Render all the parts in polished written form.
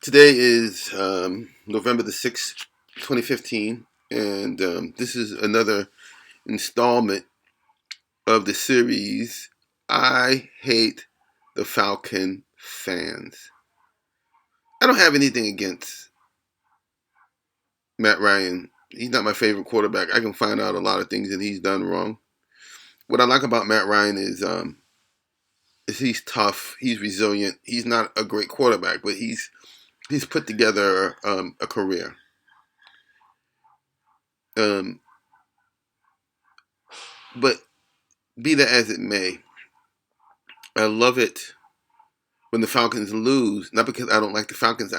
Today is November the 6th, 2015, and this is another installment of the series I Hate the Falcon Fans. I don't have anything against Matt Ryan. He's not my favorite quarterback. I can find out a lot of things that he's done wrong. What I like about Matt Ryan is he's tough, he's resilient. He's not a great quarterback, but he's put together a career. But be that as it may, I love it when the Falcons lose. Not because I don't like the Falcons.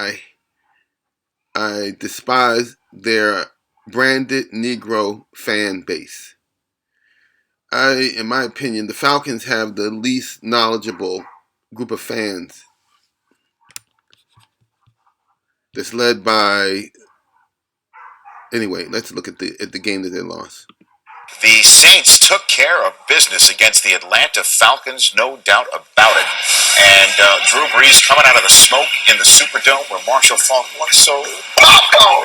I despise their branded Negro fan base. In my opinion, the Falcons have the least knowledgeable group of fans. That's led by. Anyway, let's look at the game that they lost. The Saints took care of business against the Atlanta Falcons, no doubt about it. And Drew Brees coming out of the smoke in the Superdome where Marshall Faulk was so...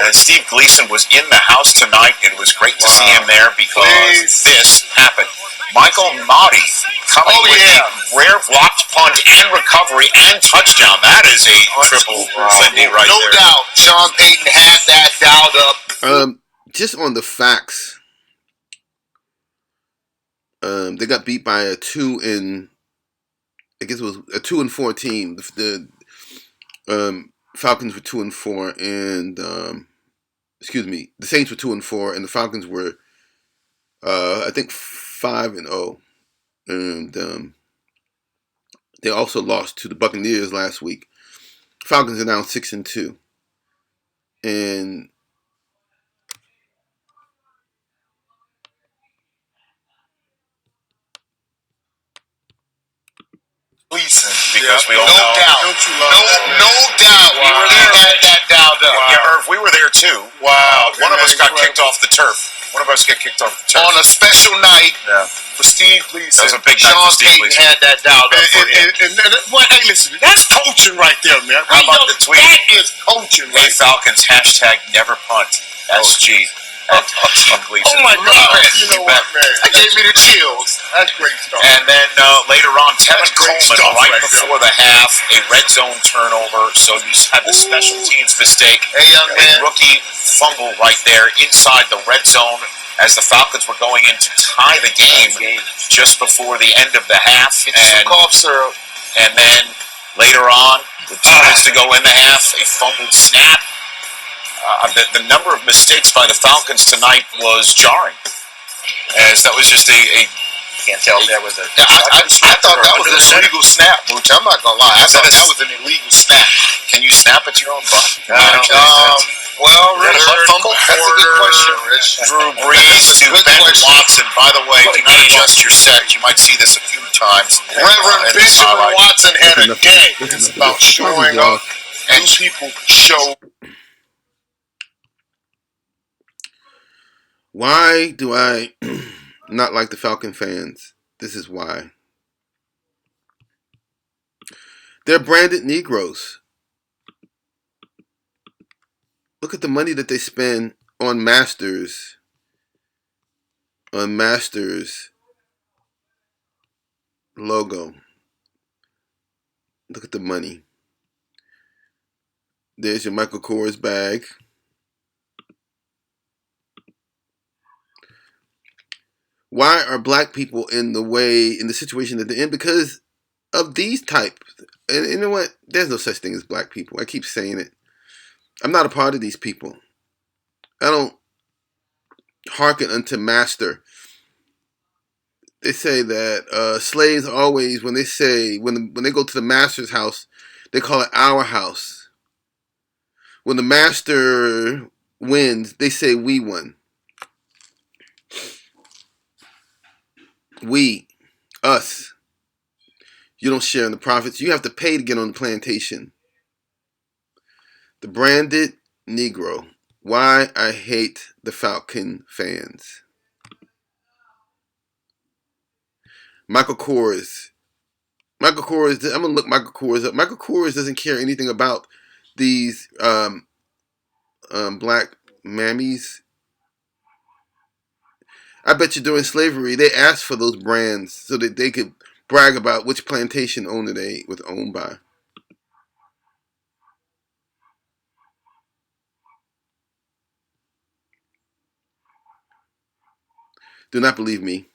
And Steve Gleason was in the house tonight. It was great to see him there because this happened. Michael Mgtow coming with a rare blocked punt and recovery and touchdown. That is a triple Lindy right there. No doubt. Sean Payton had that dialed up. Just on the facts... they got beat by a 2-4 team. The Falcons were 2-4, and the Saints were 2-4, and the Falcons were, I think, 5-0, and they also lost to the Buccaneers last week. Falcons are now 6-2, and because we all know. No doubt. We were there. Had that dialed up. Yeah, Irv, we were there too. Wow. One of us got kicked off the turf. On a special night for Steve Gleason. That was a big night for Steve Gleason. Sean Payton had that dialed up for him. Hey, listen, that's coaching right there, man. How about the tweet? That is coaching. Hey, Falcons, #never punt. SG. Steve Gleason. Oh my God! You know what, man? That gave me the chills. That's great stuff. And then later on, Tevin Coleman, right before the half, a red zone turnover. So you had the special teams mistake. Hey, young man. A rookie fumble right there inside the red zone as the Falcons were going in to tie the game just before the end of the half. Get some cough syrup. And then later on, with 2 minutes to go in the half, a fumbled snap. The number of mistakes by the Falcons tonight was jarring, as that was just a can't tell if that was a... I thought that was an illegal snap, Mooch. I'm not going to lie. I thought that was an illegal snap. Can you snap at your own butt? Well, Rich, fumble? That's a good question, Rich. Drew Brees to Ben Watson. By the way, do not adjust your set. You might see this a few times. Reverend Bishop Watson had a day. It's about showing up, and people show... Why do I not like the Falcon fans? This is why. They're branded Negroes. Look at the money that they spend on Masters. Logo. Look at the money. There's your Michael Kors bag. Why are black people in the situation that they're in? Because of these types. And you know what? There's no such thing as black people. I keep saying it. I'm not a part of these people. I don't hearken unto master. They say that slaves always, when they go to the master's house, they call it our house. When the master wins, they say we won. We, us. You don't share in the profits. You have to pay to get on the plantation. The branded Negro. Why I hate the Falcon fans. Michael Kors. I'm going to look Michael Kors up. Michael Kors doesn't care anything about these black mammies. I bet you during slavery they asked for those brands so that they could brag about which plantation owner they was owned by. Do not believe me.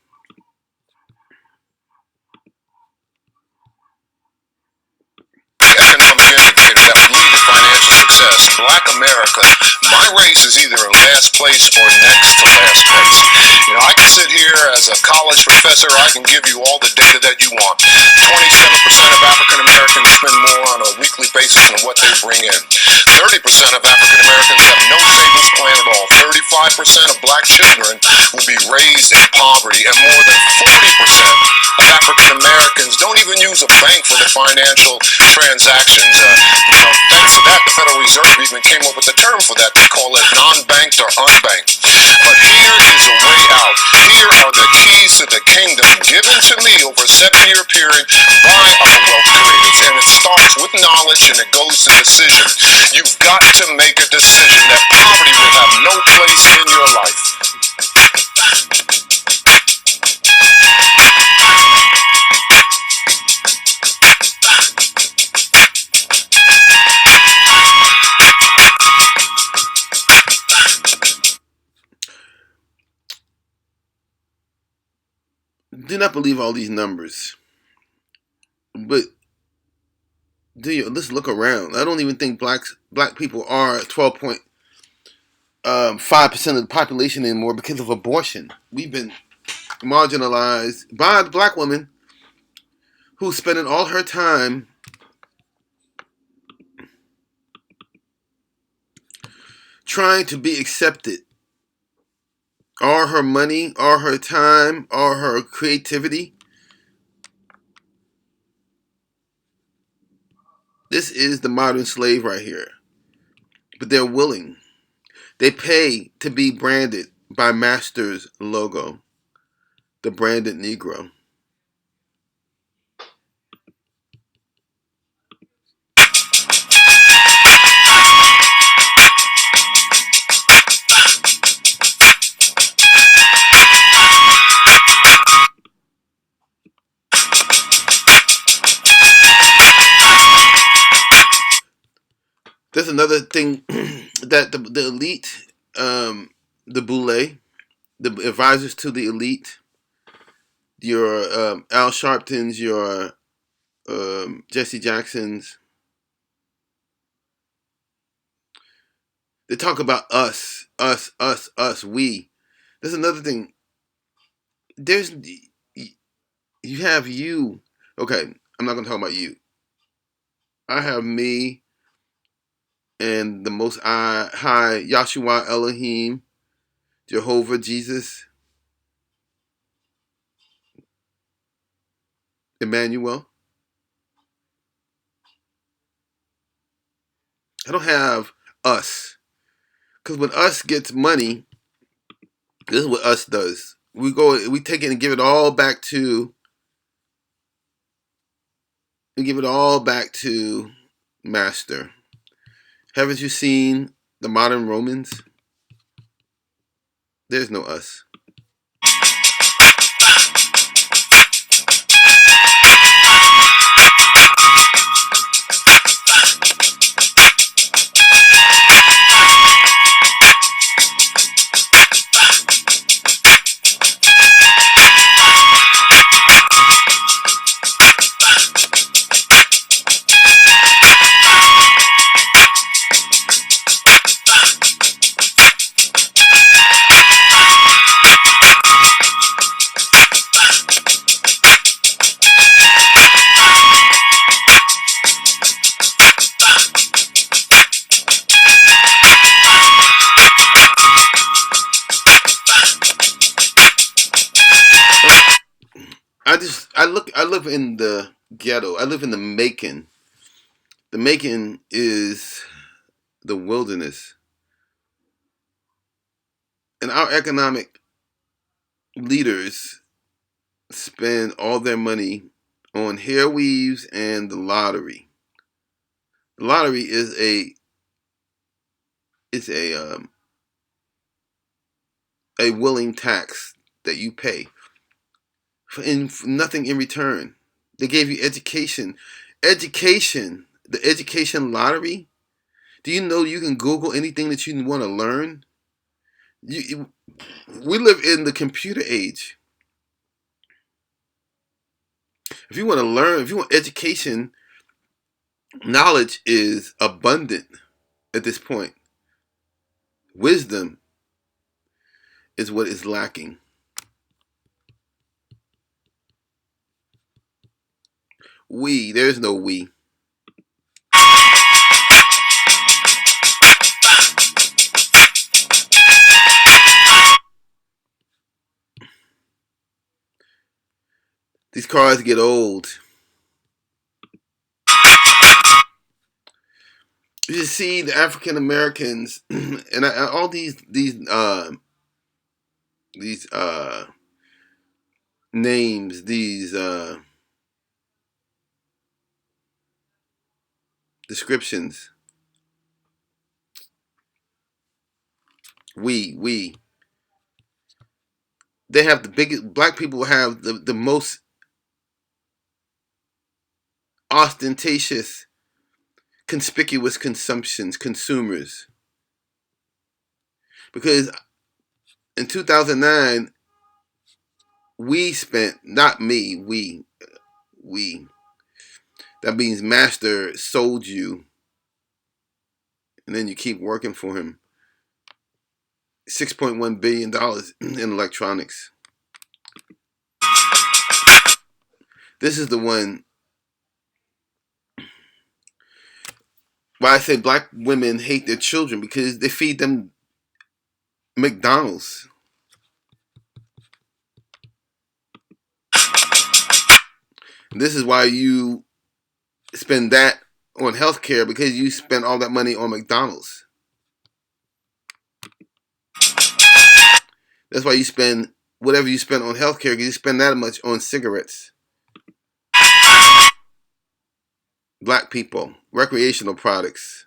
Economic indicator that would lead to financial success. Black America, my race is either in last place or next to last place. I can sit here as a college professor, I can give you all the data that you want. 27% of African Americans spend more on a weekly basis than what they bring in. 30% of African Americans have no savings plan at all. 35% of black children will be raised in poverty, and more than 40% of African Americans don't even use a bank for their financial transactions. Thanks to that, the Federal Reserve even came up with a term for that. They call it non-banked or unbanked. But here is a way out. Here are the keys to the kingdom given to me over a 7-year period by our wealth creators. And it starts with knowledge and it goes to decision. You've got to make a decision that poverty will have no place in your life. Do not believe all these numbers. But let's look around. I don't even think black people are 12.5% of the population anymore because of abortion. We've been marginalized by the black woman who's spending all her time trying to be accepted. All her money, all her time, all her creativity. This is the modern slave right here. But they're willing. They pay to be branded by Master's logo. The branded Negro. There's another thing that the elite, the boule, the advisors to the elite, your Al Sharptons, your Jesse Jacksons, they talk about us, we. There's another thing. You have you. Okay, I'm not gonna talk about you. I have me and the Most High Yahshua Elohim, Jehovah Jesus, Emmanuel. I don't have us. Because when us gets money, this is what us does. We take it and give it all back to, Master. Haven't you seen the modern Romans? There's no us. I live in the ghetto. I live in the Macon. The Macon is the wilderness. And our economic leaders spend all their money on hair weaves and the lottery. The lottery is a willing tax that you pay for nothing in return. They gave you education. Education. The education lottery. Do you know you can Google anything that you want to learn? We live in the computer age. If you want to learn, if you want education, knowledge is abundant at this point. Wisdom is what is lacking. There's no we. These cars get old. You see the African Americans and all these names, these descriptions. We. They have the biggest. Black people have the most ostentatious, conspicuous consumers. Because in 2009, we spent, not me, we. That means master sold you, and then you keep working for him. $6.1 billion in electronics. This is the one why I say black women hate their children, because they feed them McDonald's. And this is why you spend that on healthcare, because you spend all that money on McDonald's. That's why you spend whatever you spend on healthcare, because you spend that much on cigarettes. Black people, recreational products.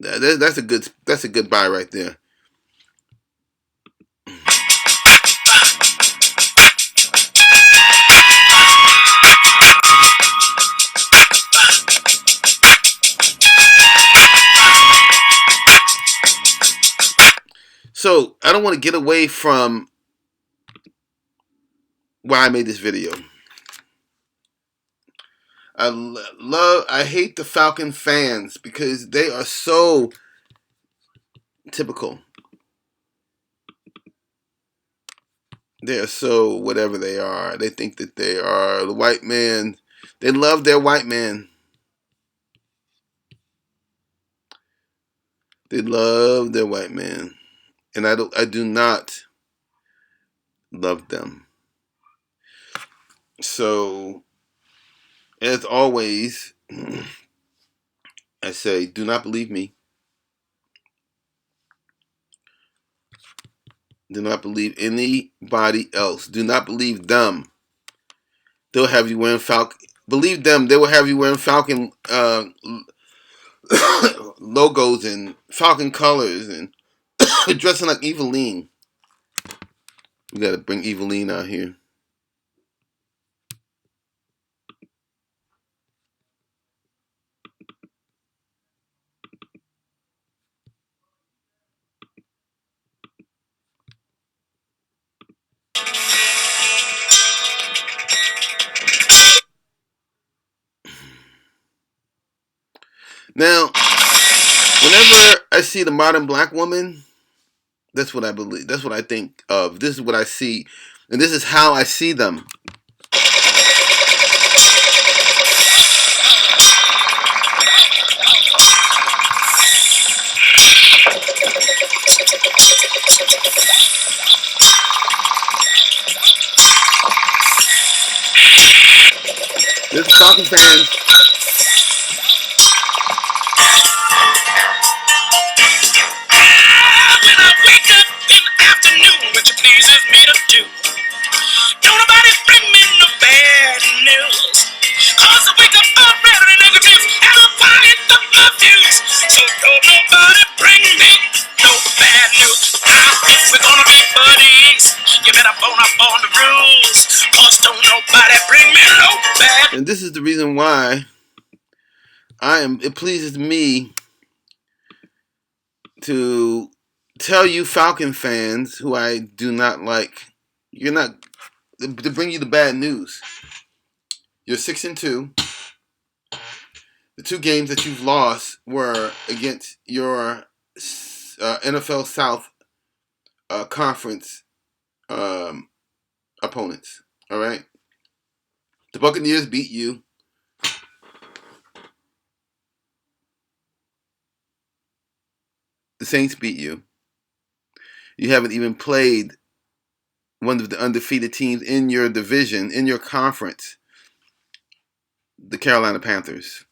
That's a good buy right there. So I don't want to get away from why I made this video. I hate the Falcon fans because they are so typical. They are so whatever they are. They think that they are the white man. They love their white man. They love their white man. And I do not love them. So, as always, I say, do not believe me. Do not believe anybody else. Do not believe them. They'll have you wearing Falcon. Believe them, they will have you wearing Falcon logos and Falcon colors and dressing like Eveline. We gotta bring Eveline out here. Now, whenever I see the modern black woman, that's what I believe. That's what I think of. This is what I see, and this is how I see them. This is Falcon fans. If we're gonna be buddies, you better bone up on the rules. Cause don't nobody bring me no bad. And this is the reason why it pleases me to tell you Falcon fans who I do not like, to bring you the bad news. You're 6-2. The 2 games that you've lost were against your NFL South conference opponents. All right. The Buccaneers beat you. The Saints beat you. You haven't even played one of the undefeated teams in your division, in your conference, the Carolina Panthers.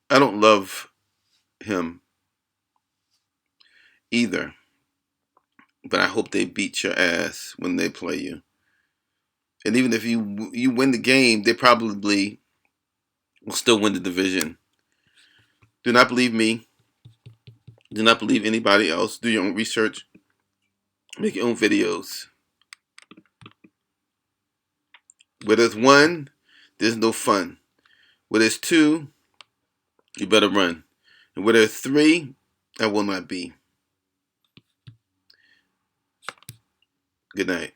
I don't love him either, but I hope they beat your ass when they play you. And even if you win the game, they probably will still win the division. Do not believe me. Do not believe anybody else. Do your own research. Make your own videos. Where there's 1, there's no fun. Where there's 2, you better run. And where there's 3, that will not be. Good night.